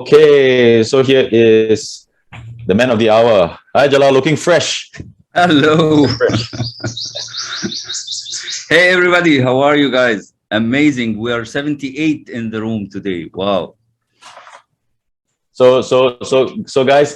Okay, so here is the man of the hour. Hi, Jalal, looking fresh. Hello. Looking fresh. Hey, everybody. How are you guys? Amazing. We are 78 in the room today. Wow. So, guys,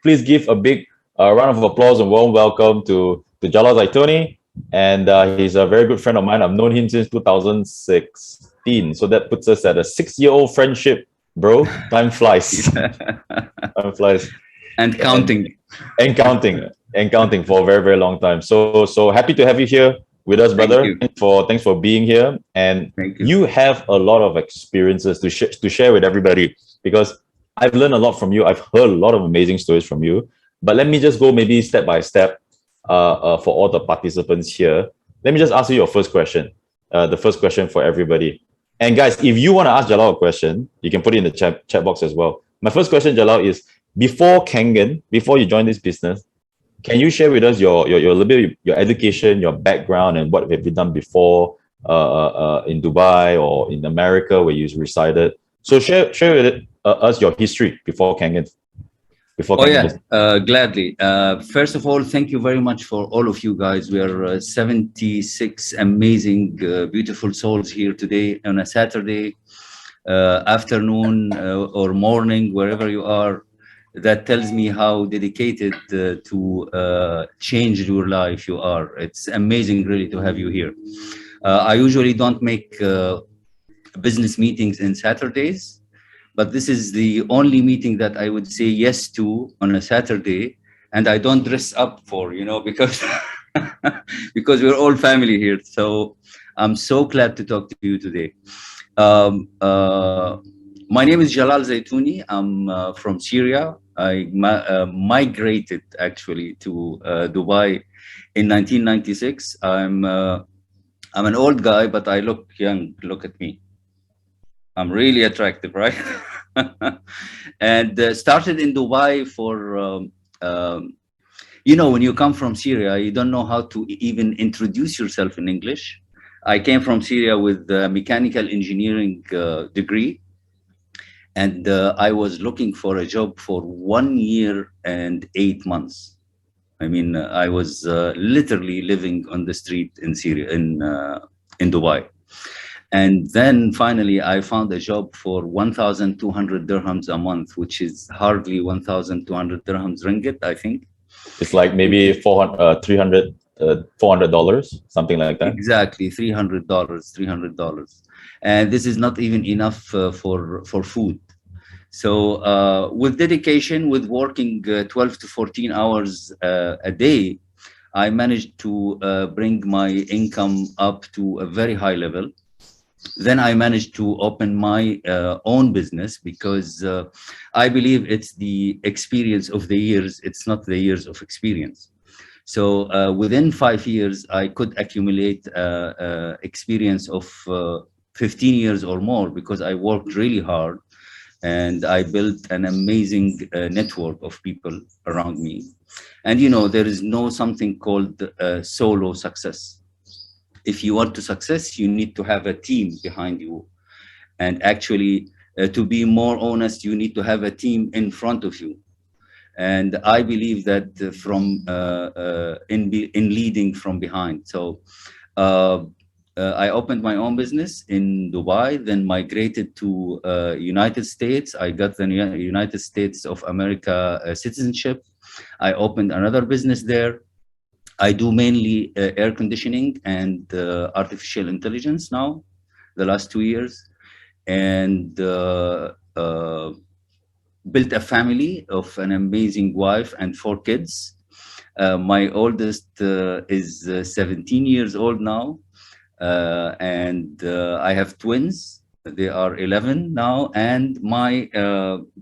please give a big round of applause and warm welcome to Jalal Zaitouni, and he's a very good friend of mine. I've known him since 2016, so that puts us at a 6-year-old friendship, bro. Time flies. Time flies. And And counting. and counting and counting for a very very long time. So happy to have you here with us, Thank brother. you. Thanks for being here. And Thank you. you have a lot of experiences to share with everybody, because I've learned a lot from you. I've heard a lot of amazing stories from you. But let me just go maybe step by step for all the participants here. Let me just ask you your first question. The first question for everybody. And guys, if you want to ask Jalal a question, you can put it in the chat box as well. My first question, Jalal, is before Kangen, before you joined this business, can you share with us your little bit your education, your background, and what have you done before in Dubai or in America where you resided? So share with us your history before Kangen. Before Oh, Kangen yeah. business. Gladly. First of all, thank you very much for all of you guys. We are 76 amazing, beautiful souls here today on a Saturday afternoon or morning, wherever you are. That tells me how dedicated to change your life you are. It's amazing, really, to have you here. I usually don't make business meetings in Saturdays, but this is the only meeting that I would say yes to on a Saturday, and I don't dress up for, because because we're all family here. So I'm so glad to talk to you today. Um, uh, my name is Jalal Zaitouni. I'm from Syria. I migrated actually to Dubai in 1996. I'm an old guy, but I look young. Look at me. I'm really attractive, right? And started in Dubai for, when you come from Syria, you don't know how to even introduce yourself in English. I came from Syria with a mechanical engineering degree, and I was looking for a job for 1 year and 8 months. I mean, I was literally living on the street in Syria, in Dubai. And then finally, I found a job for 1,200 dirhams a month, which is hardly 1,200 dirhams ringgit, I think. It's like maybe 400, 300, $400, something like that. Exactly, $300, $300. And this is not even enough for food. So with dedication, with working 12 to 14 hours a day, I managed to bring my income up to a very high level. Then I managed to open my own business because I believe it's the experience of the years. It's not the years of experience. So within 5 years, I could accumulate experience of 15 years or more because I worked really hard and I built an amazing network of people around me. And there is no something called solo success. If you want to success, you need to have a team behind you. And actually, to be more honest, you need to have a team in front of you. And I believe that in leading from behind. So I opened my own business in Dubai, then migrated to United States. I got the United States of America citizenship. I opened another business there. I do mainly air conditioning and artificial intelligence now, the last 2 years, and built a family of an amazing wife and 4 kids. My oldest is 17 years old now, and I have twins. They are 11 now, and my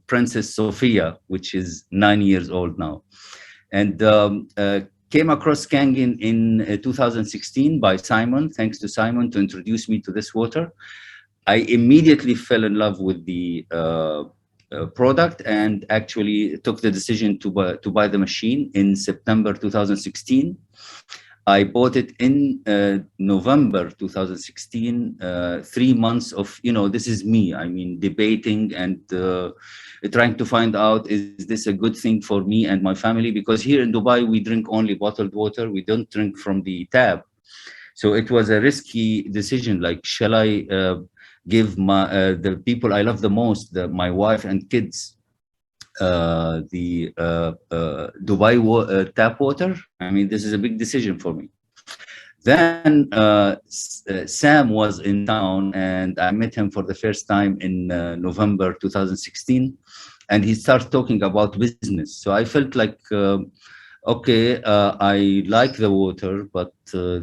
princess Sophia, which is 9 years old now. And came across Kangen in 2016 by Simon, thanks to Simon to introduce me to this water. I immediately fell in love with the product and actually took the decision to buy the machine in September 2016. I bought it in November 2016. 3 months of, this is me. I mean, debating and trying to find out, is this a good thing for me and my family? Because here in Dubai, we drink only bottled water. We don't drink from the tap. So it was a risky decision. Like, shall I give the people I love the most, my wife and kids, the Dubai tap water? I mean, this is a big decision for me. Then Sam was in town, and I met him for the first time in November 2016, and he started talking about business. So I felt like, okay, I like the water, but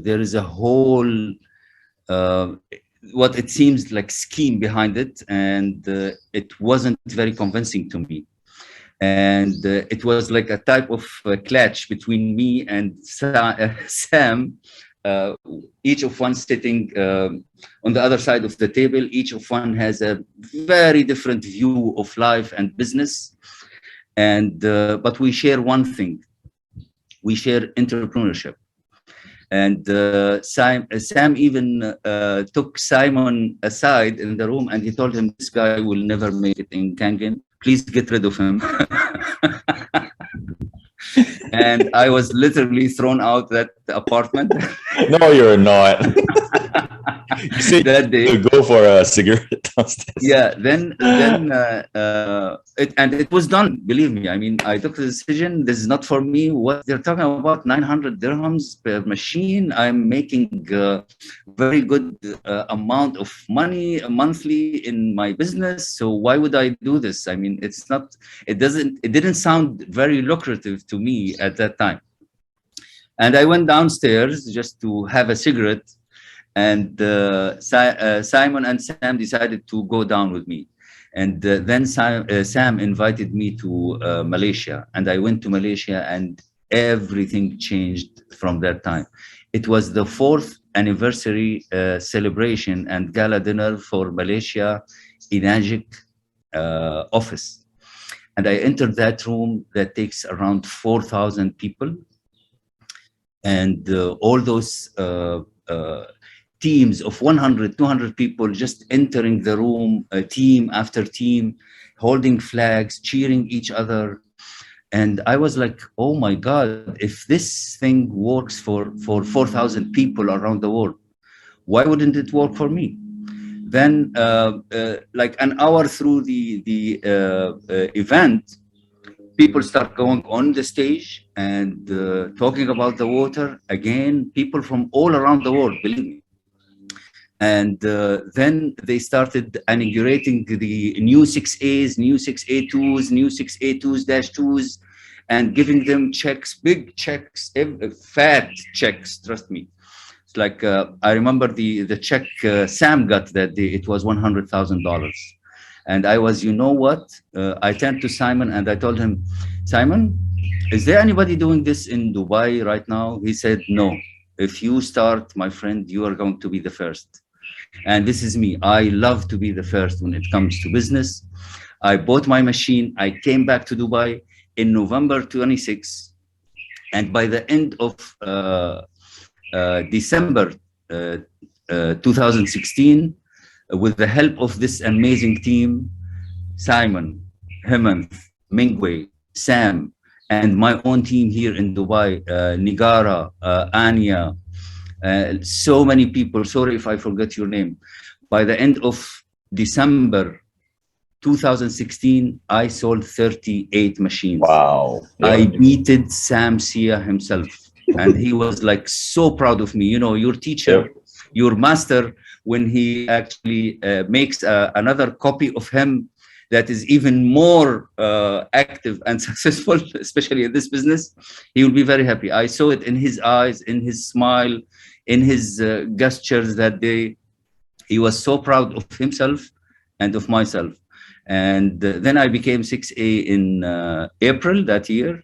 there is a whole, what it seems like, scheme behind it, and it wasn't very convincing to me. And it was like a type of clash between me and Sam, each of one sitting on the other side of the table. Each of one has a very different view of life and business, and but we share one thing: we share entrepreneurship. And Sam even took Simon aside in the room, and he told him, "This guy will never make it in Kangen. Please get rid of him." And I was literally thrown out that apartment. No, you're not. You said that day to go for a cigarette downstairs. Yeah, then it was done. Believe me. I mean, I took the decision. This is not for me. What they're talking about, 900 dirhams per machine. I'm making very good amount of money monthly in my business. So why would I do this? I mean, it's not. It didn't sound very lucrative to me at that time. And I went downstairs just to have a cigarette. And Simon and Sam decided to go down with me. And then Sam invited me to Malaysia. And I went to Malaysia, and everything changed from that time. It was the 4th anniversary celebration and gala dinner for Malaysia Enagic office. And I entered that room that takes around 4,000 people. And all those teams of 100, 200 people just entering the room, team after team, holding flags, cheering each other. And I was like, oh my God, if this thing works for 4,000 people around the world, why wouldn't it work for me? Then like an hour through the event, people start going on the stage and talking about the water. Again, people from all around the world, believe me. And then they started inaugurating the new 6As, new 6A2s, new 6A2s-2s, and giving them checks, big checks, fat checks, trust me. It's like, I remember the check Sam got that day, it was $100,000. And I was, you know what? I turned to Simon and I told him, Simon, is there anybody doing this in Dubai right now? He said, no. If you start, my friend, you are going to be the first. And this is me. I love to be the first when it comes to business. I bought my machine. I came back to Dubai in November 26. And by the end of December 2016, with the help of this amazing team, Simon, Hemant, Mingwei, Sam, and my own team here in Dubai, Nigara, Anya, so many people, sorry if I forget your name. By the end of December 2016, I sold 38 machines. Wow. Yeah. I beated Sam Sia himself. And he was like so proud of me. You know, your teacher, your master, when he actually makes another copy of him that is even more active and successful, especially in this business, he will be very happy. I saw it in his eyes, in his smile, in his gestures that day. He was so proud of himself and of myself. And then I became 6A in April that year.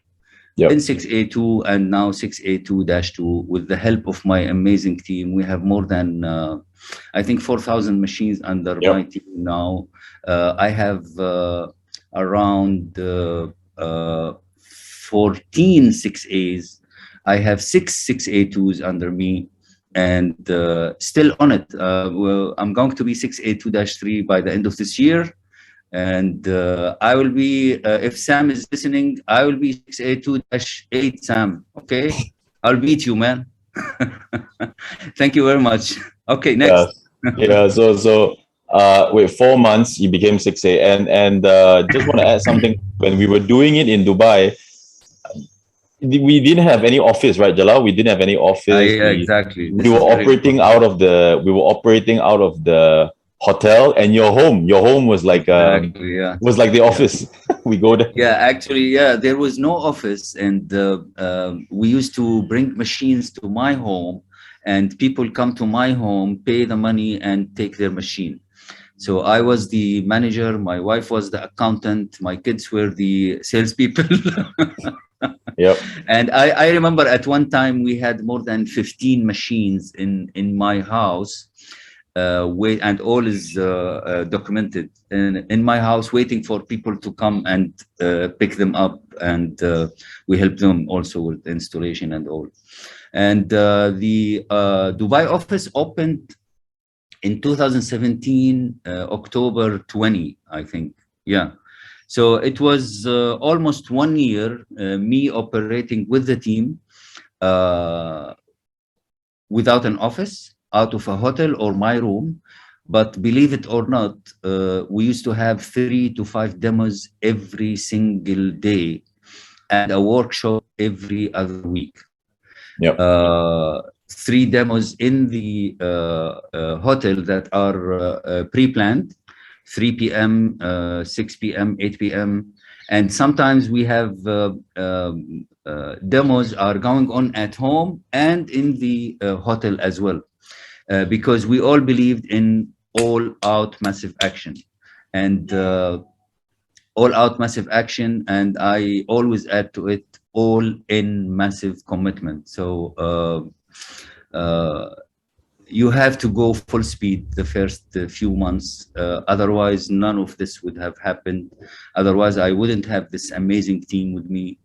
Yep. In 6A2 and now 6A2-2 with the help of my amazing team. We have more than, I think, 4,000 machines under my team now. I have around 14 6As. I have 6A2s under me, and still on it. Well, I'm going to be 6A2-3 by the end of this year. And I will be, if Sam is listening, I will be 6A2-8, Sam. Okay? I'll beat you, man. Thank you very much. Okay, Yeah, next. yeah. With 4 months, you became 6A, and just want to add something. When we were doing it in Dubai, we didn't have any office, right, Jalal? We didn't have any office. Yeah, exactly. We This were is very operating important. out of the hotel, and your home Exactly, yeah. was like the Yeah. office. We go there. Yeah, actually, yeah, there was no office, and we used to bring machines to my home, and people come to my home, pay the money, and take their machine. So I was the manager, my wife was the accountant, my kids were the salespeople. Yep. And I remember at one time we had more than 15 machines in my house, and all is documented in my house, waiting for people to come and pick them up, and we help them also with installation and all. And the Dubai office opened in 2017, October 20, I think. Yeah. So it was almost 1 year, me operating with the team uh, without an office, out of a hotel or my room. But believe it or not, we used to have 3 to 5 demos every single day and a workshop every other week. Yep. 3 demos in the hotel that are pre-planned, 3 p.m., 6 p.m., 8 p.m. And sometimes we have demos are going on at home and in the hotel as well, because we all believed in all-out massive action. And all-out massive action, and I always add to it, all-in massive commitment. So you have to go full speed the first few months. Otherwise, none of this would have happened. Otherwise, I wouldn't have this amazing team with me.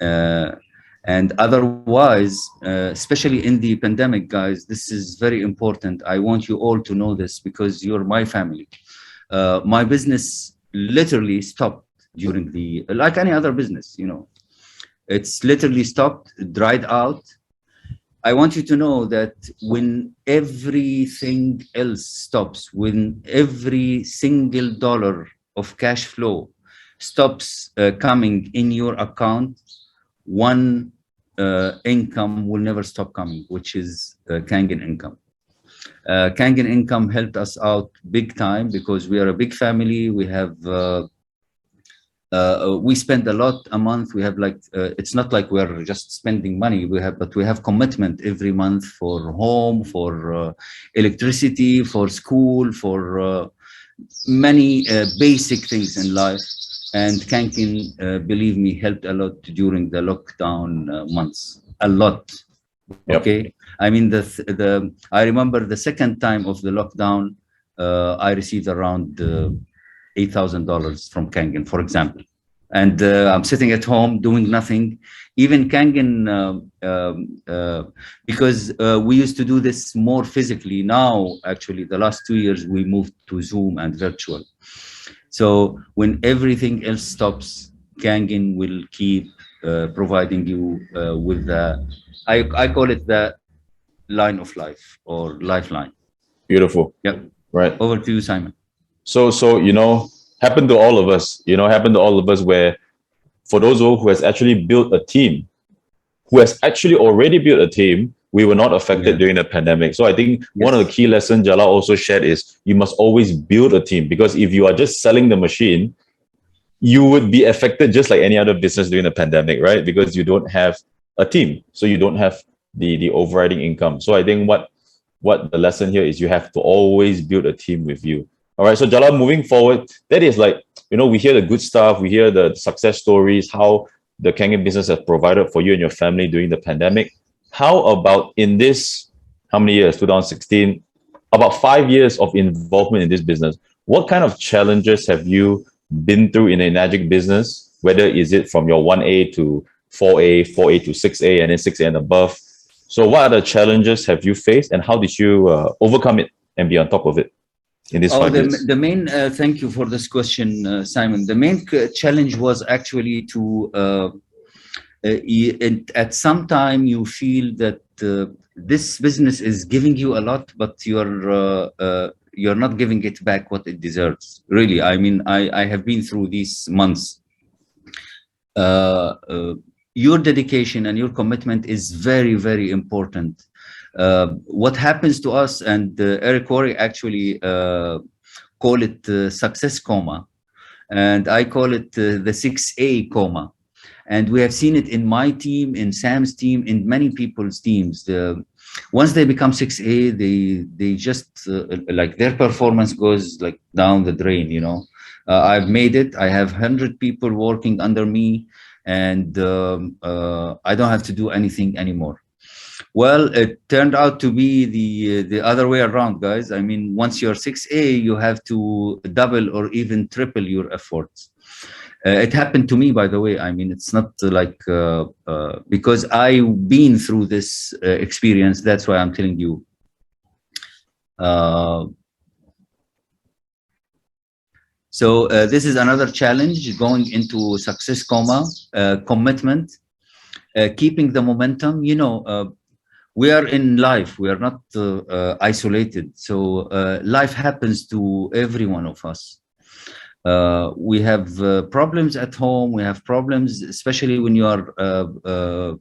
And otherwise, especially in the pandemic, guys, this is very important. I want you all to know this because you're my family. My business literally stopped during the, like any other business, you know, it's literally stopped, dried out. I want you to know that when everything else stops, when every single dollar of cash flow stops coming in your account, one income will never stop coming, which is Kangen income. Kangen income helped us out big time because we are a big family. We have we spend a lot a month. We have like it's not like we're just spending money. But we have commitment every month for home, for electricity, for school, for many basic things in life. And Kankin, believe me, helped a lot during the lockdown months. A lot. Yep. Okay. I mean, I remember the second time of the lockdown, I received around $8,000 from Kangen, for example. And I'm sitting at home doing nothing. Even Kangen, because we used to do this more physically. Now, actually, the last 2 years, we moved to Zoom and virtual. So when everything else stops, Kangen will keep providing you with the, I call it the line of life or lifeline. Beautiful. Yep. Right. Over to you, Simon. So happened to all of us, where for those who has actually built a team, we were not affected during the pandemic. So I think one of the key lessons Jalal also shared is you must always build a team, because if you are just selling the machine, you would be affected just like any other business during the pandemic, right? Because you don't have a team, so you don't have the overriding income. So I think what the lesson here is, you have to always build a team with you. All right, so Jalal, moving forward, that is like, we hear the good stuff, we hear the success stories, how the Kangen business has provided for you and your family during the pandemic. How about in this, how many years, 2016, about 5 years of involvement in this business, what kind of challenges have you been through in the Enagic business, whether is it from your 1A to 4A, 4A to 6A, and then 6A and above. So what other challenges have you faced, and how did you overcome it and be on top of it in these 5 years? The main, thank you for this question, Simon. The main challenge was actually to, at some time you feel that this business is giving you a lot, but you're not giving it back what it deserves. Really, I mean, I have been through these months. Your dedication and your commitment is very, very important. What happens to us, and Eric Worre actually call it success coma, and I call it the 6A coma. And we have seen it in my team, in Sam's team, in many people's teams. Once they become 6A, they just like their performance goes like down the drain. You know, I've made it. I have 100 people working under me, and I don't have to do anything anymore. Well, it turned out to be the other way around, guys. I mean, once you're 6A, you have to double or even triple your efforts. It happened to me, by the way. I mean, it's not like because I've been through this experience. That's why I'm telling you. So this is another challenge, going into success coma, commitment, keeping the momentum. You know, we are in life. We are not isolated. So life happens to every one of us. We have problems at home. We have problems, especially when you are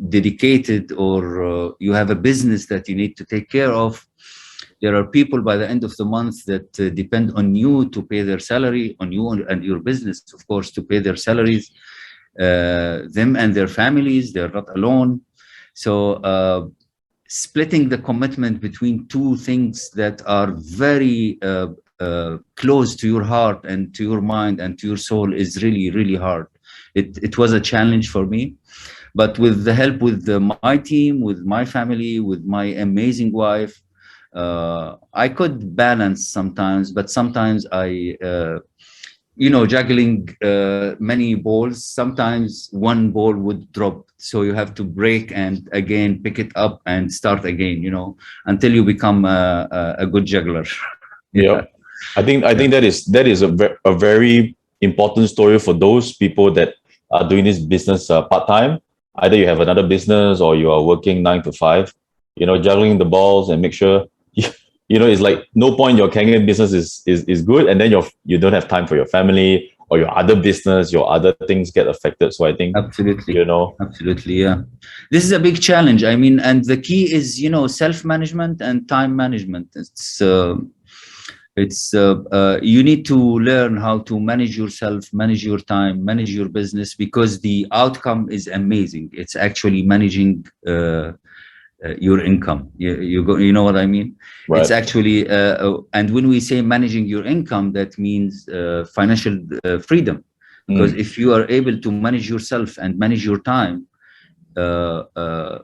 dedicated, or you have a business that you need to take care of. There are people by the end of the month that depend on you to pay their salary, on you and your business, of course, to pay their salaries, them and their families. They're not alone. So splitting the commitment between two things that are very close to your heart and to your mind and to your soul is really, really hard. It was a challenge for me, but with the help with my team, with my family, with my amazing wife, I could balance sometimes, but sometimes you know, juggling many balls, sometimes one ball would drop. So you have to break and again pick it up and start again, you know, until you become a good juggler. Yeah. I think that is a very important story for those people that are doing this business part-time. Either you have another business or you are working 9 to 5, you know, juggling the balls and make sure, you know, it's like no point your Kangen business is good, and then you don't have time for your family or your other business, your other things get affected. So I think, absolutely, you know, absolutely, yeah, this is a big challenge. I mean, and the key is, you know, self-management and time management. You need to learn how to manage yourself, manage your time, manage your business, because the outcome is amazing. It's actually managing your income. You know what I mean? Right. It's actually, and when we say managing your income, that means financial freedom. Because if you are able to manage yourself and manage your time,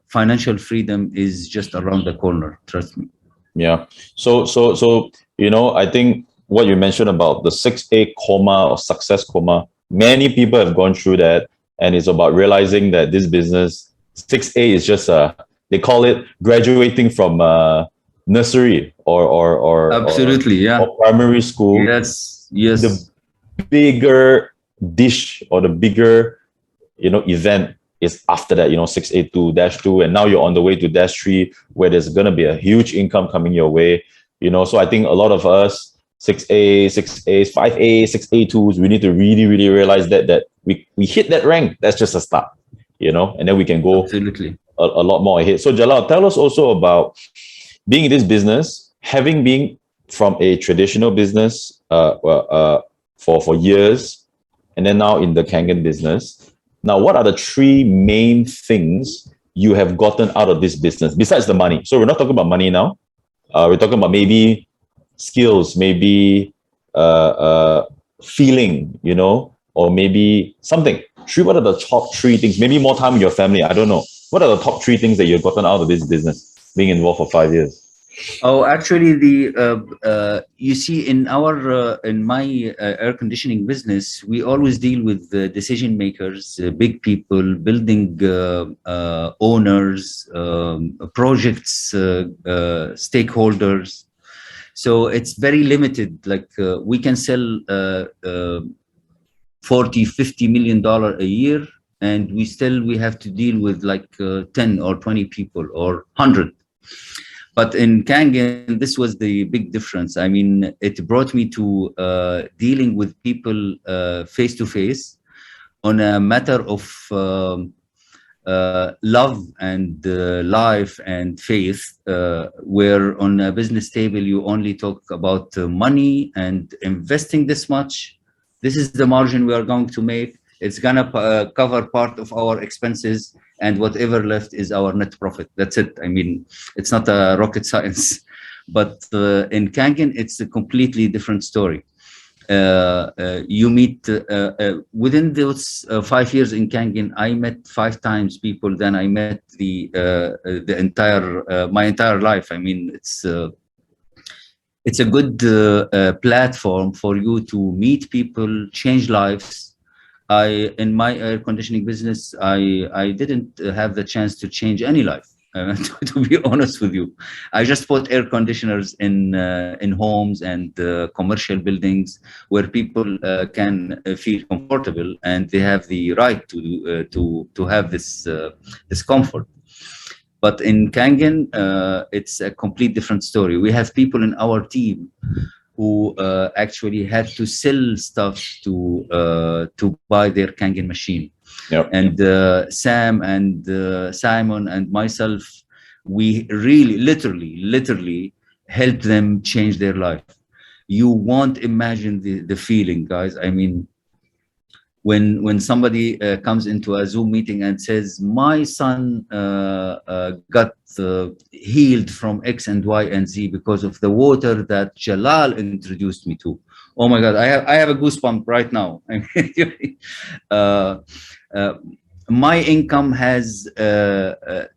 financial freedom is just around the corner. Trust me. Yeah. So you know, I think what you mentioned about the 6A coma or success coma, many people have gone through that, and it's about realizing that this business 6A is just they call it graduating from nursery or absolutely, yeah, or primary school. Yes. The bigger dish or the bigger, you know, event is after that, you know, 6A2-2, and now you're on the way to -3, where there's going to be a huge income coming your way, you know. So I think a lot of us 6A, 6As, 5A, 6A2s, we need to really, really realize that we hit that rank. That's just a start, you know, and then we can go absolutely a lot more ahead. So Jalal, tell us also about being in this business, having been from a traditional business for years, and then now in the Kangen business. Now, what are the 3 main things you have gotten out of this business besides the money? So we're not talking about money now. We're talking about maybe skills, maybe feeling, you know, or maybe something. What are the top 3 things? Maybe more time with your family. I don't know. What are the top 3 things that you've gotten out of this business, being involved for 5 years? Oh, actually, you see, in my air conditioning business, we always deal with the decision makers, big people, building owners, projects, stakeholders. So it's very limited. Like we can sell 40, $50 million a year, and we have to deal with like 10 or 20 people or 100. But in Kangen, this was the big difference. I mean, it brought me to dealing with people face to face on a matter of love and life and faith, where on a business table you only talk about money and investing this much. This is the margin we are going to make. It's gonna cover part of our expenses, and whatever left is our net profit. That's it. I mean, it's not a rocket science. But in Kangen, it's a completely different story. You meet within those 5 years in Kangen, I met 5 times people than I met the entire my entire life. I mean, it's a good platform for you to meet people, change lives. In my air conditioning business, I didn't have the chance to change any life. To be honest with you, I just put air conditioners in homes and commercial buildings where people can feel comfortable, and they have the right to have this comfort. But in Kangen, it's a complete different story. We have people in our team who actually had to sell stuff to buy their Kangen machine. Yep. And Sam and Simon and myself, we really, literally helped them change their life. You won't imagine the feeling, guys. I mean, when somebody comes into a Zoom meeting and says, my son got healed from X and Y and Z because of the water that Jalal introduced me to. Oh my God, I have a goosebump right now. I mean, my income has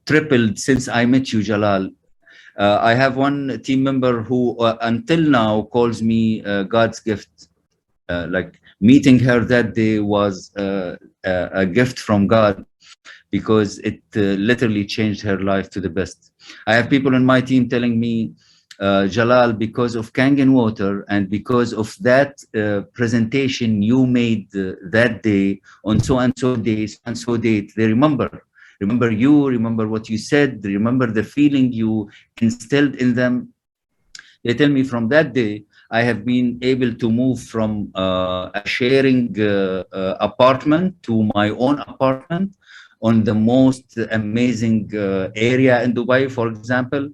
tripled since I met you, Jalal. I have one team member who until now calls me God's gift. Like meeting her that day was a gift from God, because it literally changed her life to the best. I have people on my team telling me, Jalal, because of Kangen water and because of that presentation you made that day on so and so days and so date, they remember you, remember what you said, remember the feeling you instilled in them. They tell me from that day, I have been able to move from a sharing apartment to my own apartment on the most amazing area in Dubai, for example.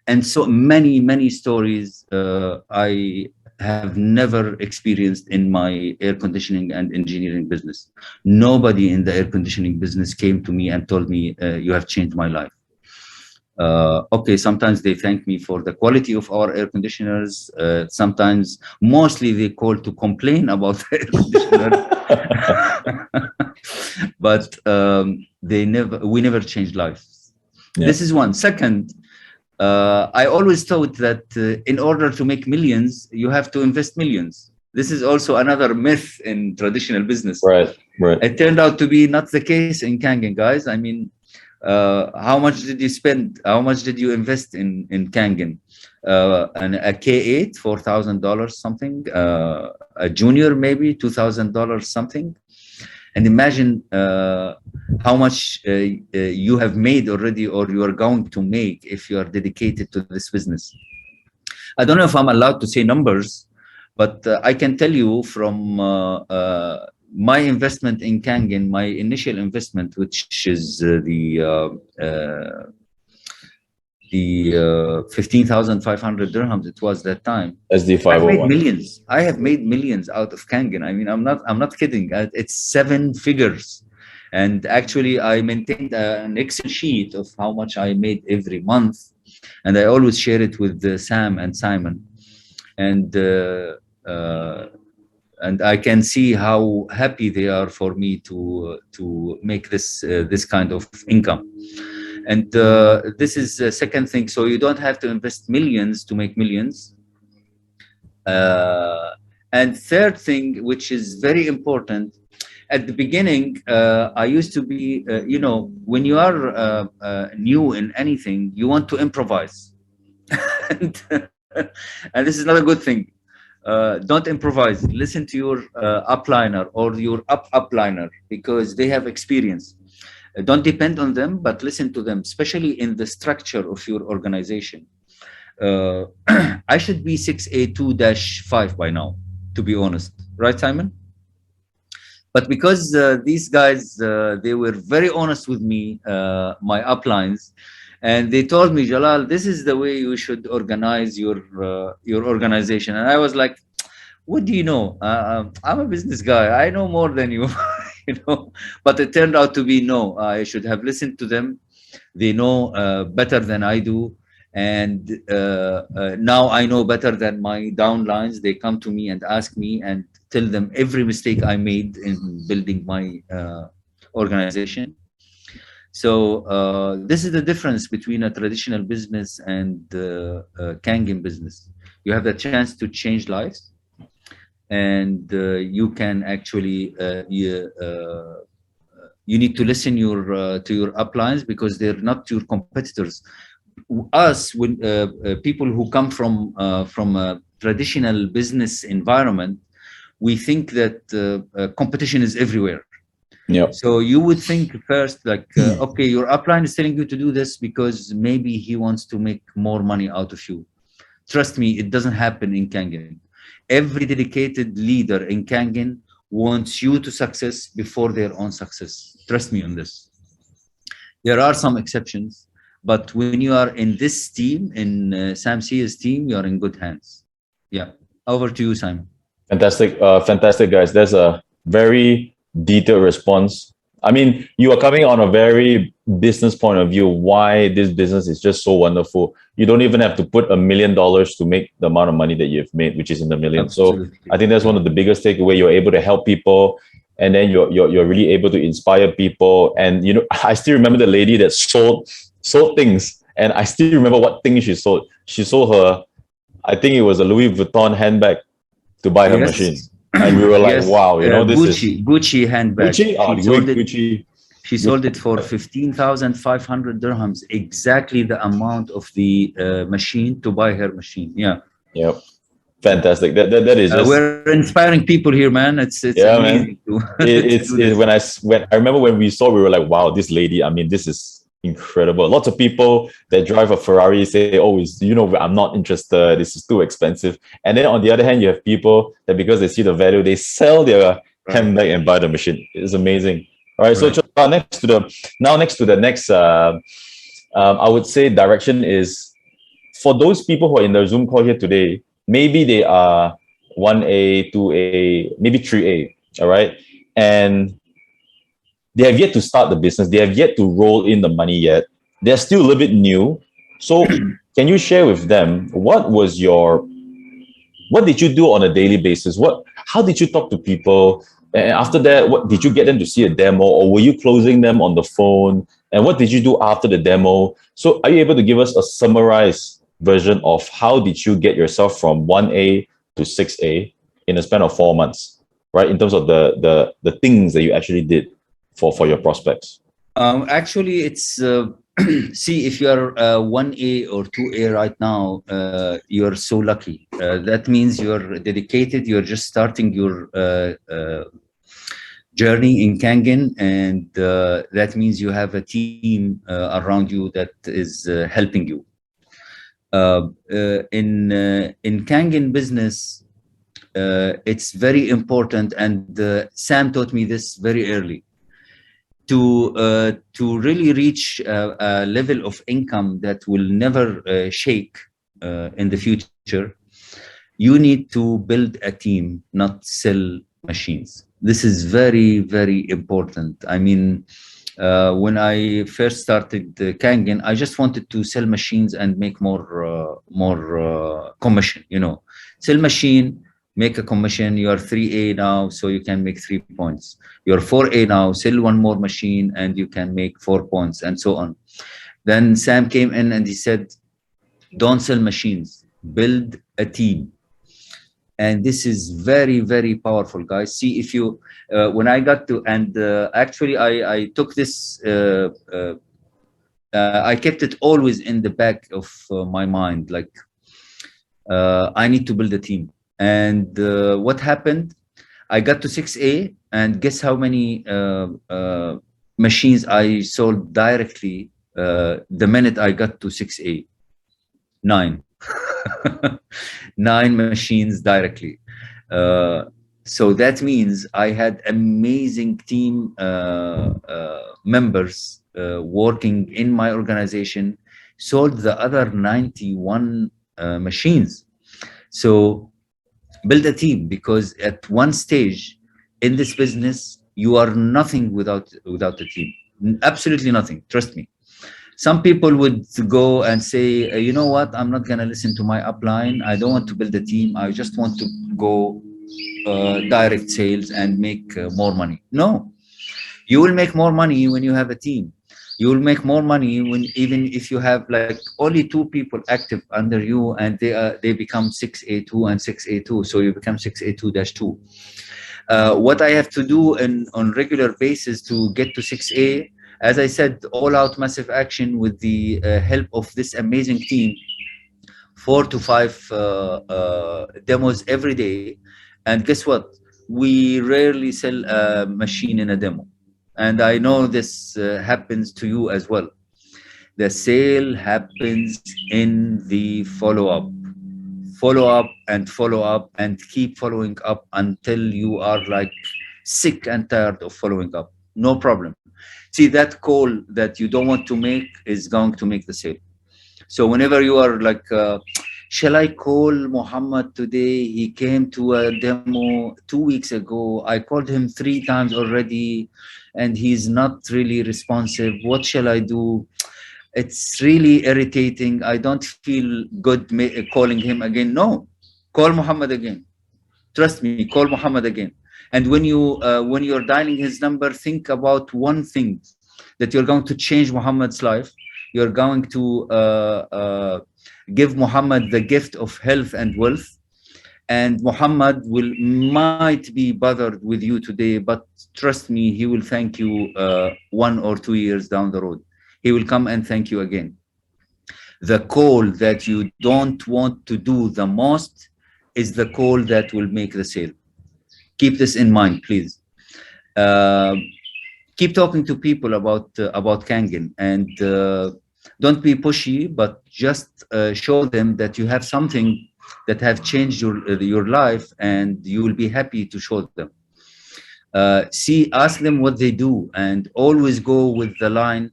And so many stories I have never experienced in my air conditioning and engineering business. Nobody in the air conditioning business came to me and told me, you have changed my life. Okay, sometimes they thank me for the quality of our air conditioners. Sometimes, mostly they call to complain about the air conditioner. But we never changed lives. Yeah. This is one. Second, I always thought that in order to make millions, you have to invest millions. This is also another myth in traditional business. Right. It turned out to be not the case in Kangen, guys. I mean, how much did you spend? How much did you invest in Kangen? A K8, $4,000 something. A junior, maybe $2,000 something. And imagine how much you have made already, or you are going to make if you are dedicated to this business. I don't know if I'm allowed to say numbers, but I can tell you from my investment in Kangen, my initial investment, which is the 15,500 dirhams, it was that time. SD501. I have made millions out of Kangen. I mean, I'm not kidding. It's 7 figures. And actually, I maintained an Excel sheet of how much I made every month, and I always share it with Sam and Simon. And I can see how happy they are for me to make this kind of income. And this is the second thing. So you don't have to invest millions to make millions. And third thing, which is very important, at the beginning, I used to be, you know, when you are new in anything, you want to improvise. and, and this is not a good thing. Don't improvise. Listen to your upliner or your upliner, because they have experience. Don't depend on them, but listen to them, especially in the structure of your organization. I should be 6A2-5 by now, to be honest. Right, Simon? But because these guys, they were very honest with me, my uplines, and they told me, Jalal, this is the way you should organize your organization. And I was like, what do you know? I'm a business guy. I know more than you, you know. But it turned out to be no. I should have listened to them. They know better than I do. And now I know better than my downlines. They come to me and ask me and tell them every mistake I made in building my organization. So this is the difference between a traditional business and Kangen business. You have the chance to change lives, and you can actually you need to listen to your uplines, because they're not your competitors. Us, when people who come from a traditional business environment, we think that competition is everywhere. Yeah. So you would think first, like, okay, your upline is telling you to do this because maybe he wants to make more money out of you. Trust me, it doesn't happen in Kangen. Every dedicated leader in Kangen wants you to success before their own success. Trust me on this. There are some exceptions, but when you are in this team, in Sam Sia's team, you are in good hands. Yeah. Over to you, Simon. Fantastic, fantastic, guys. There's a very detailed response. I mean, you are coming on a very business point of view, why this business is just so wonderful. You don't even have to put $1 million to make the amount of money that you've made, which is in the millions. Absolutely. So I think that's one of the biggest takeaway. You're able to help people, and then you're really able to inspire people. And you know, I still remember the lady that sold things, and I still remember what things she sold. She sold her, I think it was a Louis Vuitton handbag to buy her machine. And we were like, yes. Wow, you know, this Gucci handbag. Gucci? Oh, Gucci. She sold it for 15,500 dirhams, exactly the amount of the machine to buy her machine. Yeah. Yep. Fantastic. That is just, we're inspiring people here, man. It's yeah, amazing. Man. When I remember when we saw, we were like, wow, this lady, I mean, this is incredible. Lots of people that drive a Ferrari say, oh, you know, I'm not interested, this is too expensive. And then on the other hand, you have people that because they see the value, they sell their handbag and buy the machine. It's amazing. All right, so next to the next I would say direction is, for those people who are in the Zoom call here today, maybe they are 1A, 2A, maybe 3A, all right? And they have yet to start the business. They have yet to roll in the money yet. They're still a little bit new. So can you share with them, what did you do on a daily basis? How did you talk to people? And after that, what did you get them to see a demo, or were you closing them on the phone? And what did you do after the demo? So are you able to give us a summarized version of how did you get yourself from 1A to 6A in a span of 4 months, right? In terms of the things that you actually did for your prospects? Actually, it's see, if you are 1A or 2A right now, you're so lucky. That means you're dedicated. You're just starting your journey in Kangen, and that means you have a team around you that is helping you. In Kangen business, it's very important, and Sam taught me this very early. To really reach a level of income that will never shake in the future, you need to build a team, not sell machines. This is very, very important. I mean, when I first started Kangen, I just wanted to sell machines and make more commission. You know, sell machine, make a commission. You are 3A now, so you can make 3 points. You're 4A now, sell one more machine and you can make 4 points, and so on. Then Sam came in and he said, don't sell machines, build a team. And this is very, very powerful, guys. See, if you, when I got to, and actually I took this, I kept it always in the back of my mind, like, I need to build a team. And what happened? I got to 6A, and guess how many machines I sold directly the minute I got to 6A? 9. 9 machines directly. So that means I had amazing team members working in my organization, sold the other 91 machines. So build a team, because at one stage in this business, you are nothing without a team. Absolutely nothing. Trust me. Some people would go and say, you know what, I'm not going to listen to my upline. I don't want to build a team. I just want to go direct sales and make more money. No, you will make more money when you have a team. You will make more money when, even if you have like only 2 people active under you, and they become 6A2 and 6A2. So you become 6A2-2. What I have to do on regular basis to get to 6A, as I said, all out massive action with the help of this amazing team, 4 to 5 demos every day. And guess what? We rarely sell a machine in a demo. And I know this happens to you as well. The sale happens in the follow-up. Follow up and follow up and keep following up until you are like sick and tired of following up. No problem. See, that call that you don't want to make is going to make the sale. So whenever you are like, shall I call Muhammad today? He came to a demo 2 weeks ago. I called him 3 times already, and he's not really responsive. What shall I do? It's really irritating. I don't feel good calling him again. No, call Muhammad again. Trust me, call Muhammad again. And when you're dialing his number, think about one thing, that you're going to change Muhammad's life. You're going to give Muhammad the gift of health and wealth. And Muhammad might be bothered with you today, but trust me, he will thank you 1 or 2 years down the road. He will come and thank you again. The call that you don't want to do the most is the call that will make the sale. Keep this in mind, please. Keep talking to people about Kangen, and don't be pushy, but just show them that you have something that have changed your life, and you will be happy to show them. Ask them what they do, and always go with the line,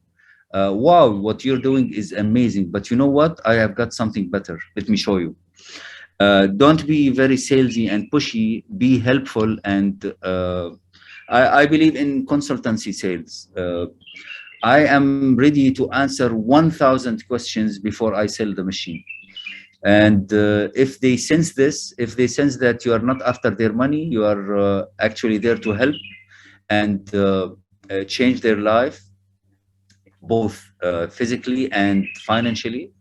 wow, what you're doing is amazing, but you know what? I have got something better. Let me show you. Don't be very salesy and pushy. Be helpful, and I believe in consultancy sales. I am ready to answer 1,000 questions before I sell the machine. And if they sense this, if they sense that you are not after their money, you are actually there to help and change their life, both physically and financially,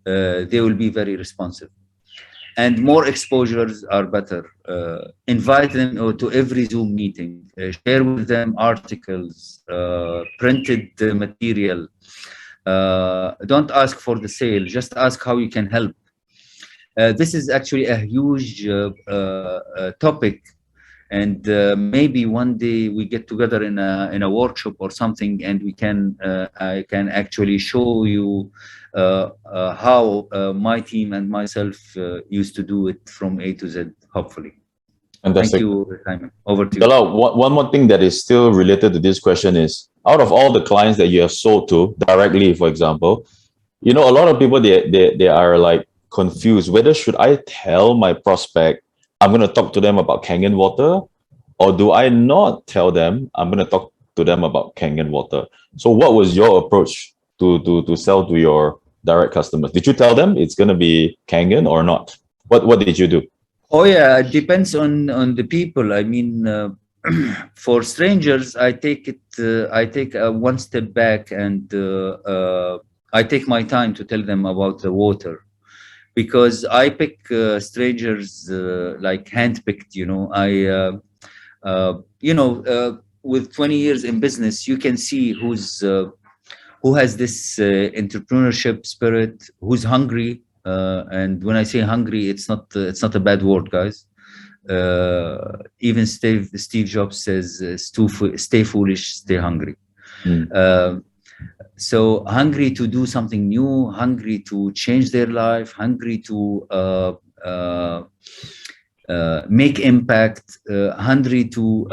they will be very responsive. And more exposures are better. Invite them to every Zoom meeting. Share with them articles, printed material. Don't ask for the sale. Just ask how you can help. This is actually a huge topic. And maybe one day we get together in a workshop or something, and we can I can actually show you how my team and myself used to do it from A to Z. Hopefully. Fantastic. Thank you, Simon. Over to you. Jalal, one more thing that is still related to this question is, out of all the clients that you have sold to directly, for example, you know, a lot of people they are like confused whether should I tell my prospect I'm going to talk to them about Kangen water, or do I not tell them I'm going to talk to them about Kangen water? So what was your approach to sell to your direct customers? Did you tell them it's going to be Kangen or not? What did you do? Oh yeah, it depends on the people. I mean, for strangers, I take one step back, and I take my time to tell them about the water, because I pick strangers like handpicked. With 20 years in business, you can see who has this entrepreneurship spirit, who's hungry. And when I say hungry, it's not a bad word, guys. Even Steve Jobs says, "Stay foolish, stay hungry." Uh, so hungry to do something new, hungry to change their life, hungry to make impact, hungry to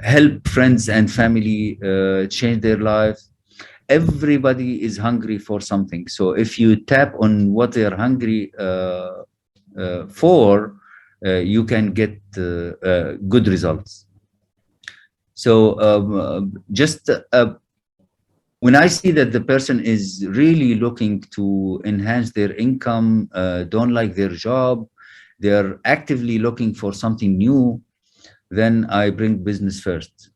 help friends and family change their lives. Everybody is hungry for something. So if you tap on what they're hungry for, you can get good results. So just when I see that the person is really looking to enhance their income, don't like their job, they're actively looking for something new, then I bring business first.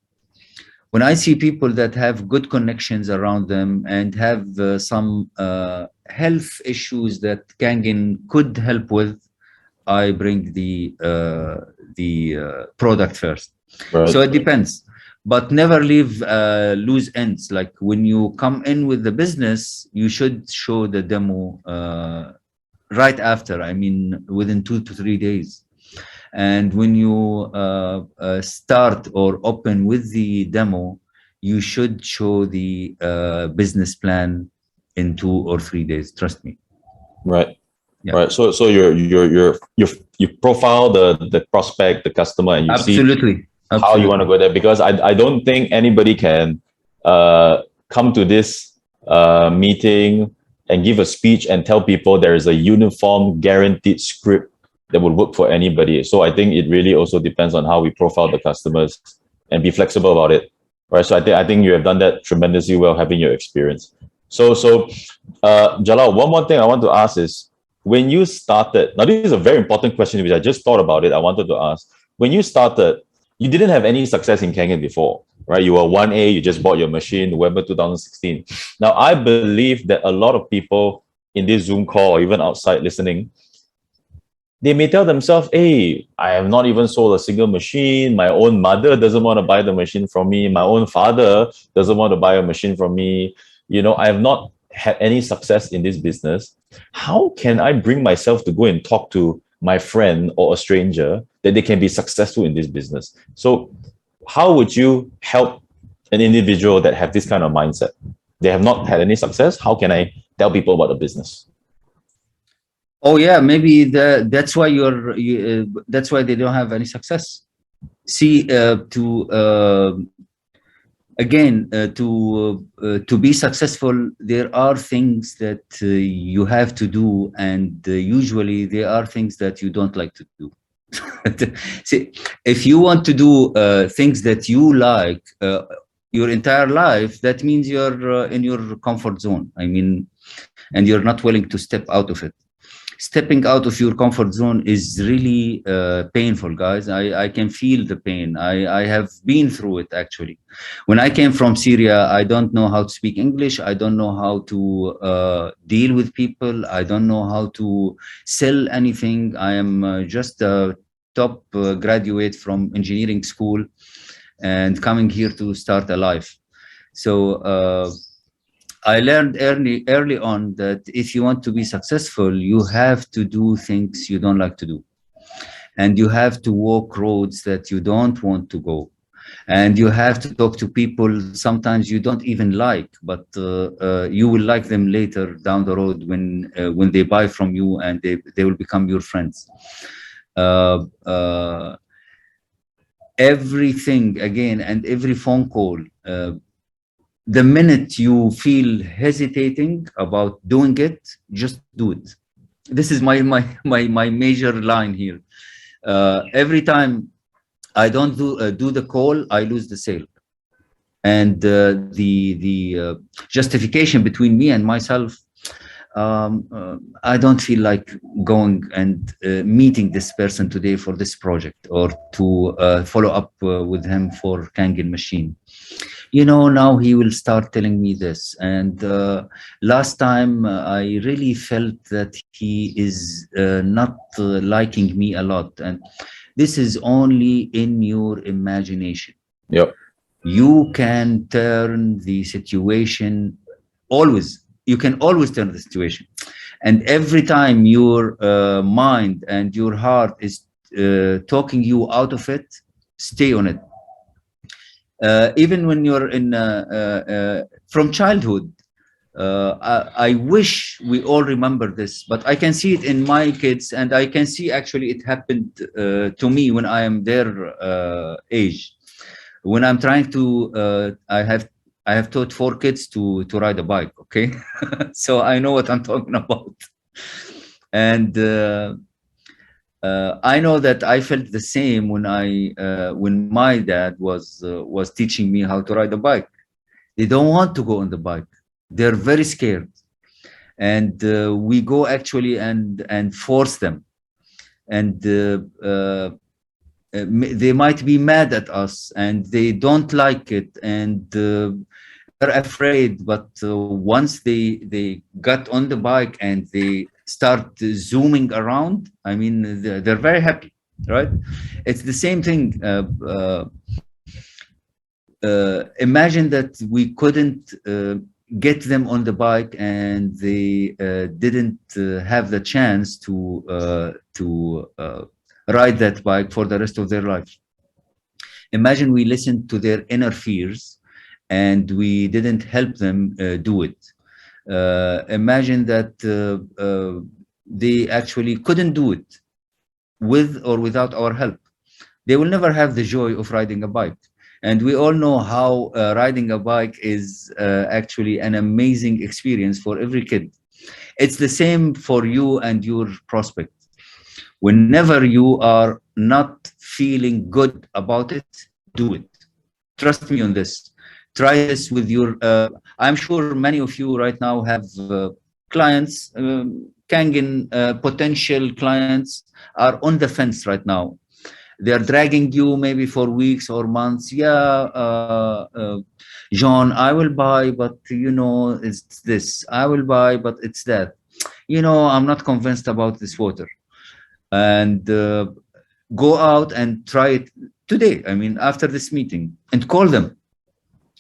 When I see people that have good connections around them and have some health issues that Kangen could help with, I bring the product first. Right. So it depends, but never leave loose ends. Like when you come in with the business, you should show the demo right after. I mean, within 2 to 3 days. And when you start or open with the demo, you should show the business plan in 2 or 3 days. Trust me. Right. Yeah. Right. So you profile the prospect, the customer, and you Absolutely. see how you want to go there. Because I don't think anybody can come to this meeting and give a speech and tell people there is a uniform guaranteed script that would work for anybody. So I think it really also depends on how we profile the customers and be flexible about it. Right. So I think you have done that tremendously well, having your experience. So Jalal, one more thing I want to ask is, when you started, now this is a very important question which I just thought about it. I wanted to ask, when you started, you didn't have any success in Kangen before, right? You were 1A, you just bought your machine November 2016. Now, I believe that a lot of people in this Zoom call or even outside listening, they may tell themselves, hey, I have not even sold a single machine. My own mother doesn't want to buy the machine from me. My own father doesn't want to buy a machine from me. I have not had any success in this business. How can I bring myself to go and talk to my friend or a stranger that they can be successful in this business? So how would you help an individual that have this kind of mindset? They have not had any success. How can I tell people about the business? Oh yeah, maybe that's why that's why they don't have any success. See, to be successful, there are things that you have to do, and usually there are things that you don't like to do. See, if you want to do things that you like your entire life, that means you're in your comfort zone. I mean, and you're not willing to step out of it. Stepping out of your comfort zone is really painful, guys. I can feel the pain. I have been through it, actually. When I came from Syria, I don't know how to speak English. I don't know how to deal with people. I don't know how to sell anything. I am just a top graduate from engineering school and coming here to start a life. So I learned early on that if you want to be successful, you have to do things you don't like to do. And you have to walk roads that you don't want to go. And you have to talk to people sometimes you don't even like, but you will like them later down the road when they buy from you and they will become your friends. Everything, again, and every phone call, the minute you feel hesitating about doing it, just do it. This is my major line here. Every time I don't do the call, I lose the sale. And the justification between me and myself, I don't feel like going and meeting this person today for this project, or to follow up with him for Kangen machine. you know, now he will start telling me this. And last time I really felt that he is not liking me a lot. And this is only in your imagination. Yep. You can turn the situation always. You can always turn the situation. And every time your mind and your heart is talking you out of it, stay on it. Even when you're in from childhood, I wish we all remember this, but I can see it in my kids, and I can see actually it happened to me when I am their age. When I'm trying to, I have taught 4 kids to ride a bike. Okay, so I know what I'm talking about, and I know that I felt the same when my dad was teaching me how to ride a bike. They don't want to go on the bike. They're very scared, and we go actually and force them, and they might be mad at us, and they don't like it, and they're afraid. But once they got on the bike and they start zooming around, I mean, they're very happy, right? It's the same thing. Imagine that we couldn't get them on the bike, and they didn't have the chance to ride that bike for the rest of their life. Imagine we listened to their inner fears and we didn't help them do it. Imagine that they actually couldn't do it with or without our help. They will never have the joy of riding a bike. And we all know how riding a bike is actually an amazing experience for every kid. It's the same for you and your prospect. Whenever you are not feeling good about it, do it. Trust me on this. Try this with your, I'm sure many of you right now have clients, Kangen potential clients are on the fence right now. They're dragging you maybe for weeks or months. John, I will buy, but you know, it's this. I will buy, but it's that. You know, I'm not convinced about this water. And go out and try it today. I mean, after this meeting, and call them.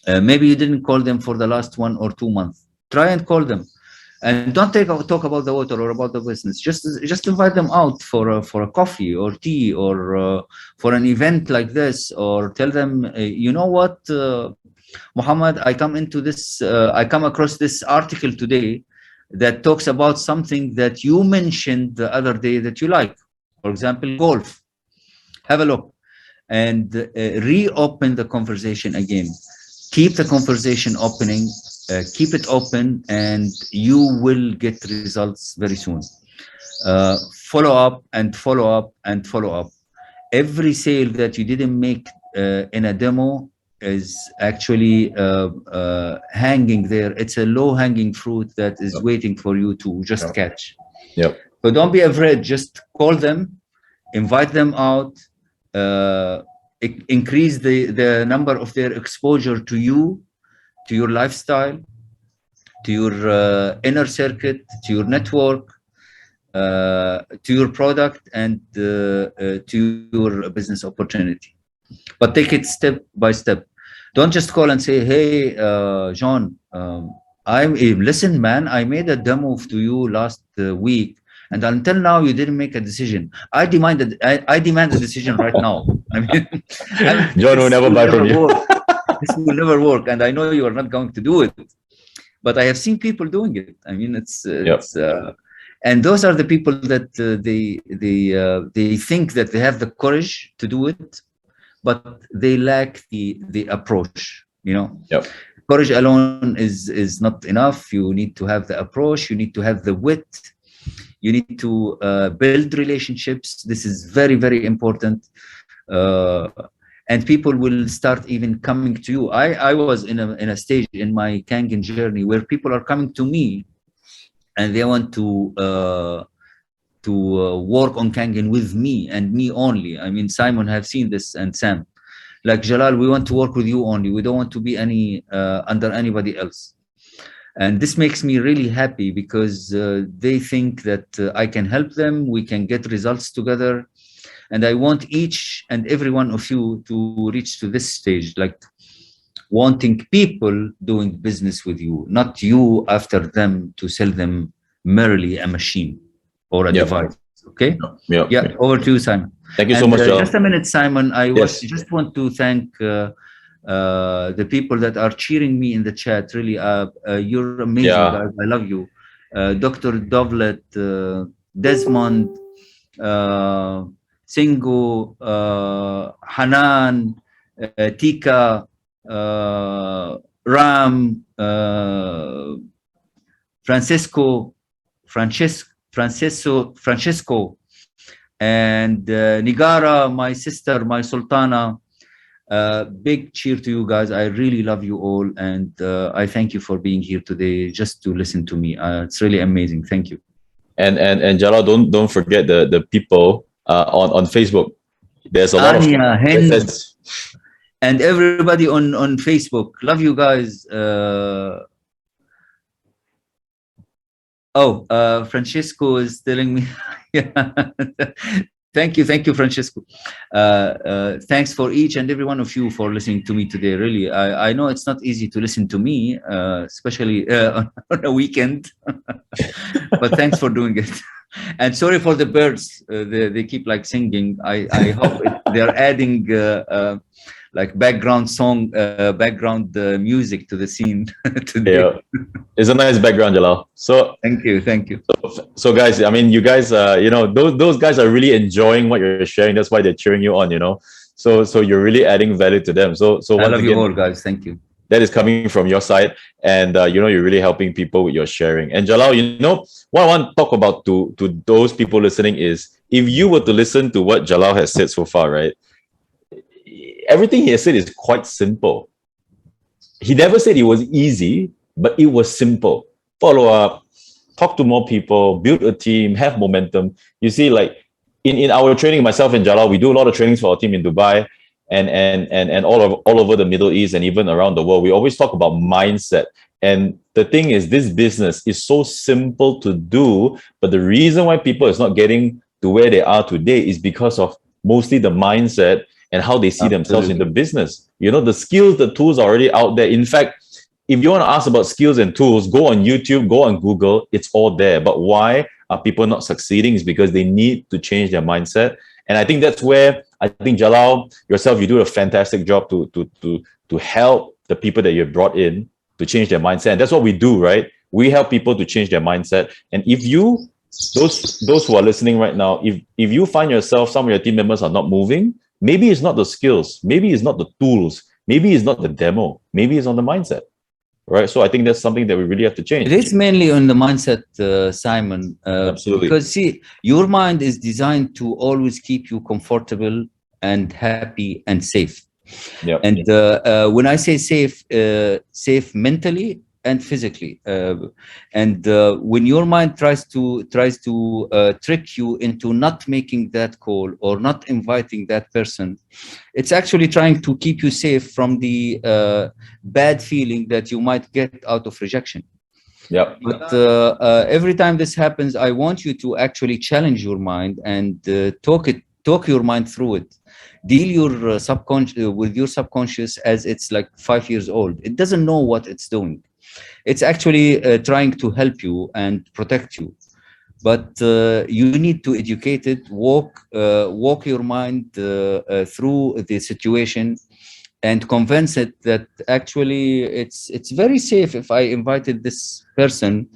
Maybe you didn't call them for the last 1 or 2 months. Try and call them. And don't talk about the water or about the business. Just invite them out for a coffee or tea or for an event like this, or tell them, you know what, Muhammad, I come across this article today that talks about something that you mentioned the other day that you like. For example, golf. Have a look and reopen the conversation again. Keep the conversation opening. Keep it open, and you will get results very soon. Follow up and follow up and follow up. Every sale that you didn't make in a demo is actually hanging there. It's a low-hanging fruit that is waiting for you to just catch. Yep. So don't be afraid. Just call them, invite them out, increase the number of their exposure to you, to your lifestyle, to your inner circuit, to your network, to your product, and to your business opportunity. But take it step by step. Don't just call and say, hey, John, listen, man, I made a demo to you last week, and until now you didn't make a decision. I demand a decision right now. I mean, John will never buy from you. This will never work, and I know you are not going to do it. But I have seen people doing it. I mean, and those are the people that they think that they have the courage to do it, but they lack the approach. You know, courage alone is not enough. You need to have the approach. You need to have the wit. You need to build relationships. This is very, very important. And people will start even coming to you. I was in a stage in my Kangen journey where people are coming to me and they want to work on Kangen with me and me only. I mean, Simon have seen this, and Sam. like, Jalal, we want to work with you only. We don't want to be under anybody else. And this makes me really happy because they think that I can help them. We can get results together. And I want each and every one of you to reach to this stage, like wanting people doing business with you, not you after them to sell them merely a machine or a device. Okay? Yeah, over to you, Simon. Thank you so much, Jalal. Just a minute, Simon. I just want to thank the people that are cheering me in the chat. Really, you're amazing, guys. I love you. Dr. Dovlet, Desmond, Singo, Hanan, Tika, Ram, Francesco, and Nigara, my sister, my Sultana. Big cheer to you guys. I really love you all, and I thank you for being here today just to listen to me. It's really amazing. Thank you. And Jalal, don't forget the people on Facebook. There's a lot of and everybody on Facebook. Love you guys. Francesco is telling me. Thank you, Francesco. Thanks for each and every one of you for listening to me today. Really, I know it's not easy to listen to me, especially on a weekend. But thanks for doing it. And sorry for the birds. They keep like singing. I hope they're adding like background music to the scene today. Yeah, it's a nice background, Jalal. So thank you. So guys, I mean, you guys, those guys are really enjoying what you're sharing. That's why they're cheering you on. So you're really adding value to them. So I love you all, guys. Thank you. That is coming from your side, and you're really helping people with your sharing. And Jalal, what I want to talk about to those people listening is, if you were to listen to what Jalal has said so far, right? Everything he has said is quite simple. He never said it was easy, but it was simple. Follow up, talk to more people, build a team, have momentum. You see, like in our training, myself and Jalal, we do a lot of trainings for our team in Dubai and all over the Middle East and even around the world. We always talk about mindset. And the thing is, this business is so simple to do, but the reason why people is not getting to where they are today is because of mostly the mindset and how they see themselves in the business. The skills, the tools are already out there. In fact, if you want to ask about skills and tools, go on YouTube, go on Google, it's all there. But why are people not succeeding? Is because they need to change their mindset. And I think that's where I think, Jalal, yourself, you do a fantastic job to help the people that you brought in to change their mindset. And that's what we do, right? We help people to change their mindset. And if you, those who are listening right now, if you find yourself, some of your team members are not moving, maybe it's not the skills, maybe it's not the tools, maybe it's not the demo, maybe it's on the mindset, right? So I think that's something that we really have to change. It is mainly on the mindset, Simon. Absolutely. Because see, your mind is designed to always keep you comfortable and happy and safe. Yeah. And when I say safe, safe mentally and physically, and when your mind tries to trick you into not making that call or not inviting that person, it's actually trying to keep you safe from the bad feeling that you might get out of rejection. Yeah. But every time this happens, I want you to actually challenge your mind and talk your mind through it. Deal your with your subconscious as it's like 5 years old. It doesn't know what it's doing. It's actually trying to help you and protect you, but you need to educate it, walk your mind through the situation and convince it that actually it's very safe if I invited this person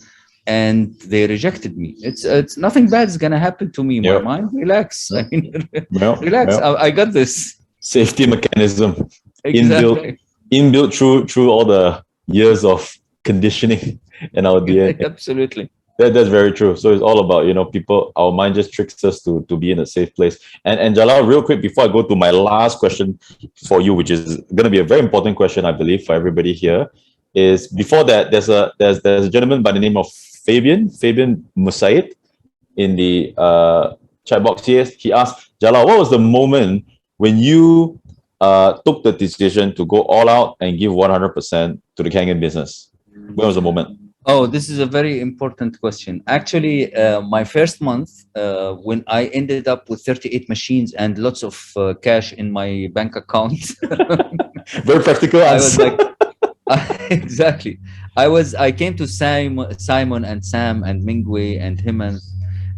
and they rejected me. It's nothing bad is gonna happen to me. My mind, relax. I mean, relax. I got this. Safety mechanism, exactly. inbuilt through all the years of conditioning in our DNA. Absolutely. That's very true. So it's all about, people, our mind just tricks us to be in a safe place. And Jalal, real quick, before I go to my last question for you, which is going to be a very important question, I believe, for everybody here, is before that, there's a gentleman by the name of Fabian Musaid in the chat box here. He asked, Jalal, what was the moment when you took the decision to go all out and give 100% to the Kangen business? When was the moment? Oh, this is a very important question. Actually, my first month, when I ended up with 38 machines and lots of cash in my bank account, Very practical I was answer. like, exactly. I came to Simon and Sam and Mingwei and Himans,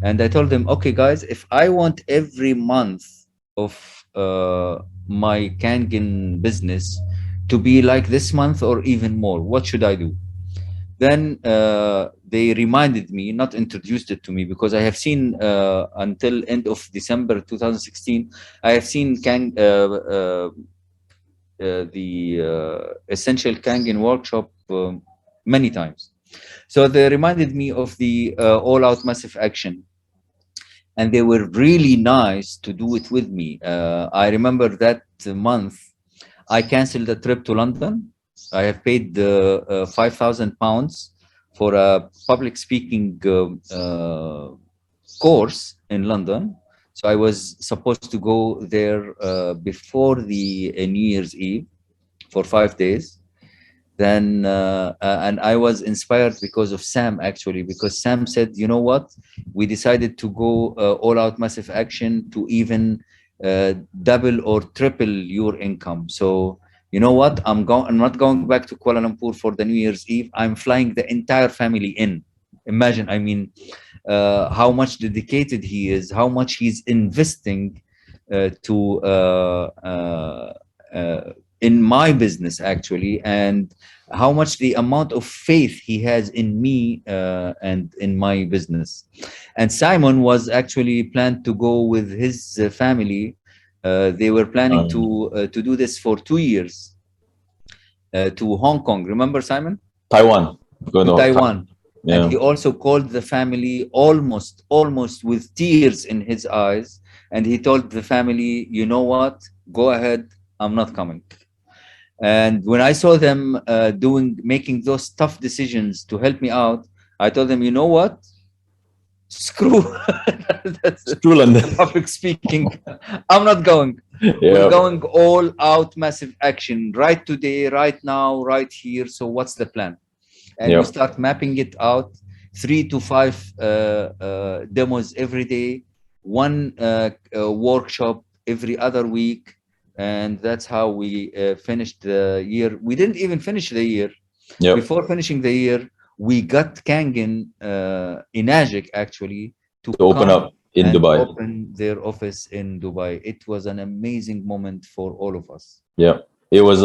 and I told them, okay, guys, if I want every month of my Kangen business to be like this month or even more, what should I do? Then they reminded me, not introduced it to me, because I have seen until end of December 2016, I have seen the essential Kangen workshop many times. So they reminded me of the all-out massive action, and they were really nice to do it with me. I remember that month I canceled a trip to London. I have paid £5,000 for a public speaking course in London. So I was supposed to go there before the New Year's Eve for 5 days. Then and I was inspired because of Sam, actually, because Sam said, you know what, we decided to go all out massive action to even double or triple your income. So you know what, I'm not going back to Kuala Lumpur for the New Year's Eve. I'm flying the entire family in. Imagine, I mean, how much dedicated he is, how much he's investing to in my business, actually, and how much the amount of faith he has in me and in my business. And Simon was actually planned to go with his family. They were planning to do this for 2 years to Hong Kong. Remember, Simon? Taiwan. To Taiwan. Yeah. And he also called the family almost with tears in his eyes. And he told the family, you know what? Go ahead. I'm not coming. And when I saw them making those tough decisions to help me out, I told them, you know what? Screw. Screw London. Public speaking. I'm not going. We're going all out massive action right today, right now, right here. So what's the plan? And we start mapping it out, 3 to 5 demos every day, one workshop every other week. And that's how we finished the year. We didn't even finish the year. Before finishing the year, we got Kangen in Ajik, actually, to open up in Dubai. Open their office in Dubai. It was an amazing moment for all of us. Yeah, it was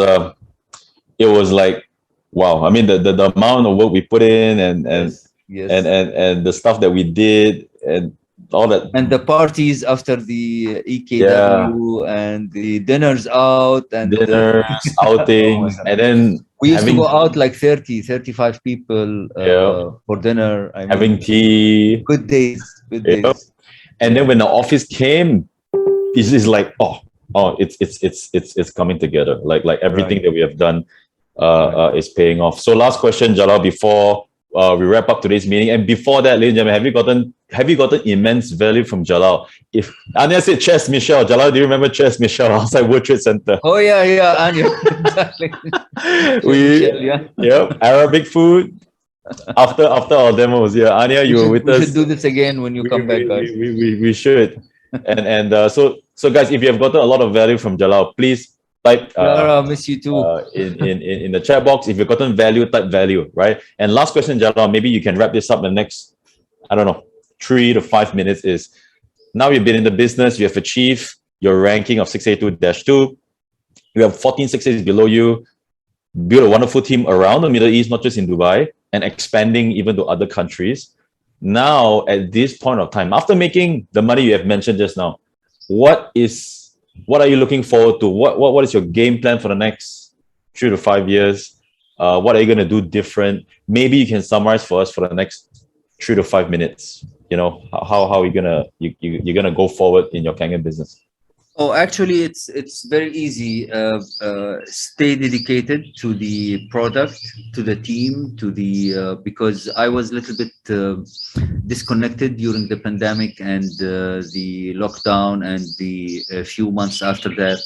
like, wow. I mean, the amount of work we put in and the stuff that we did and all that, and the parties after the EKW and the dinners out and outings, and then we used to go out like 35 people for dinner. I mean, having tea. Good days. And then when the office came, it's like, it's coming together. Like everything that we have done is paying off. So last question, Jalal, before we wrap up today's meeting. And before that, ladies and gentlemen, have you gotten immense value from Jalal? If Anya said Chess Michelle, Jalal, do you remember Chess Michelle outside World Trade Center? Oh yeah, Anya, exactly. Arabic food. After our demos, Anya, you were with us. We should do this again when you come back, guys. We should. And so guys, if you have gotten a lot of value from Jalal, please type miss you too. In the chat box. If you've gotten value, type value, right? And last question, Jalal, maybe you can wrap this up in the next, 3 to 5 minutes. Is now you've been in the business, you have achieved your ranking of 6A2-2. You have 14 6As below you, build a wonderful team around the Middle East, not just in Dubai, and expanding even to other countries. Now, at this point of time, after making the money you have mentioned just now, what are you looking forward to? What is your game plan for the next 3 to 5 years? What are you going to do different? Maybe you can summarize for us for the next 3 to 5 minutes. How are you you're gonna go forward in your Kangen business? Oh, actually, it's very easy. Stay dedicated to the product, to the team, because I was a little bit disconnected during the pandemic and the lockdown and the few months after that.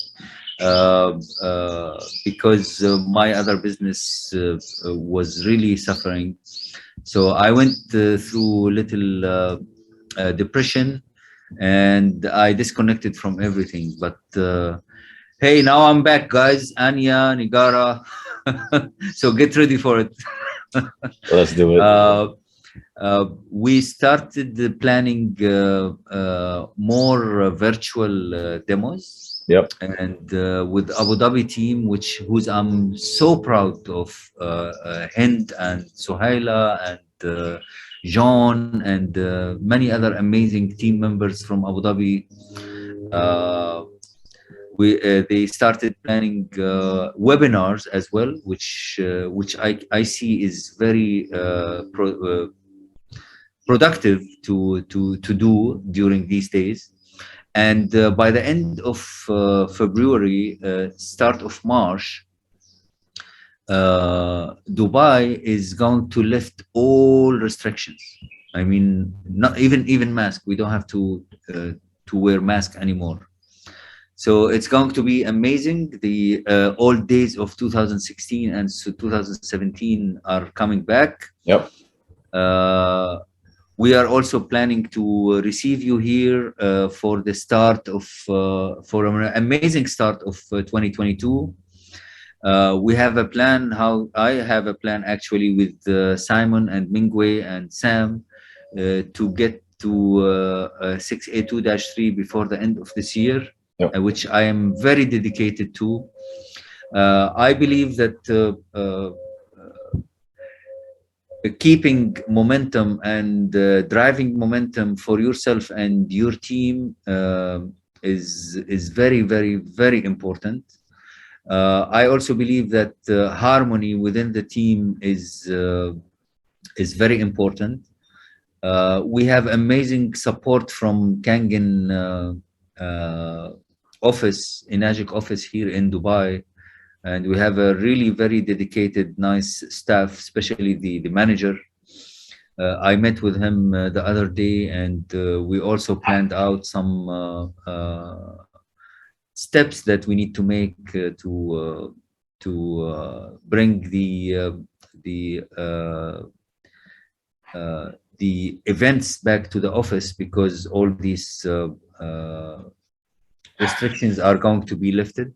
because my other business was really suffering. So I went through little depression, and I disconnected from everything. But hey, now I'm back, guys. Anya, Nigara. So get ready for it. Let's do it. We started planning more virtual demos. Yep. And with Abu Dhabi team, whose I'm so proud of, Hind and Suhaila and John and many other amazing team members from Abu Dhabi. They started planning webinars as well, which I see is very productive to do during these days. And by the end of February, start of March, Dubai is going to lift all restrictions. I mean, not even mask. We don't have to wear mask anymore. So it's going to be amazing. The old days of 2016 and 2017 are coming back. Yep. We are also planning to receive you here for the start of for an amazing start of 2022. We have a plan. I have a plan actually with Simon and Mingwei and Sam to get to 6A2-3 before the end of this year. Yep. Which I am very dedicated to. I believe that keeping momentum and driving momentum for yourself and your team is very, very, very important. I also believe that harmony within the team is very important. We have amazing support from Kangan office, Enagic office here in Dubai, and we have a really very dedicated, nice staff, especially the manager. I met with him the other day, and we also planned out some steps that we need to make to bring the events back to the office, because all these restrictions are going to be lifted.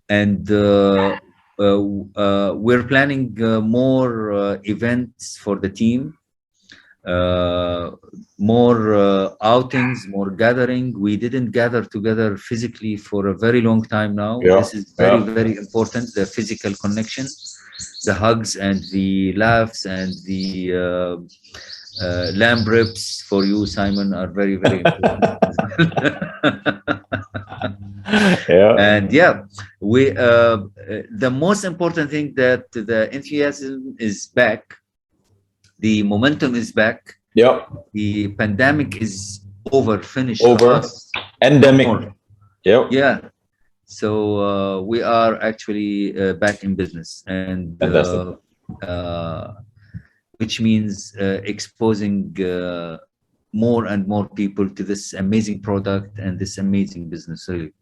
And we're planning more events for the team, more outings, more gathering. We didn't gather together physically for a very long time now. Yeah. This is very, very important, the physical connection, the hugs and the laughs and the lamb ribs for you, Simon, are very, very important. Yeah. And yeah, we the most important thing, that the enthusiasm is back, the momentum is back. Yep. The pandemic is over, finished. Over. Endemic. Yep. Yeah. So we are actually back in business, and which means exposing more and more people to this amazing product and this amazing business. Really,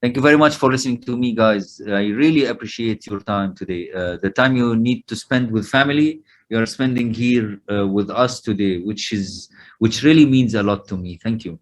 thank you very much for listening to me, guys. I really appreciate your time today. The time you need to spend with family, you are spending here with us today, which really means a lot to me. Thank you.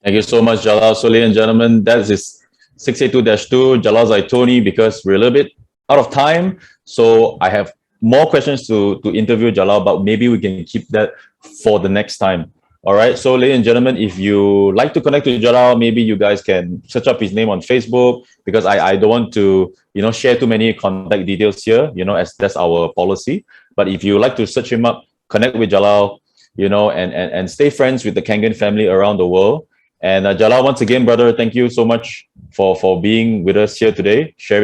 Thank you so much, Jalal. So, ladies and gentlemen, that is 6A2-2, Jalal Zaitouni, because we're a little bit out of time. So I have more questions to interview Jalal, but maybe we can keep that for the next time. All right. So, ladies and gentlemen, if you like to connect to Jalal, maybe you guys can search up his name on Facebook, because I don't want to, share too many contact details here, as that's our policy. But if you like to search him up, connect with Jalal, and stay friends with the Kangan family around the world. And Jalal, once again, brother, thank you so much for being with us here today, sharing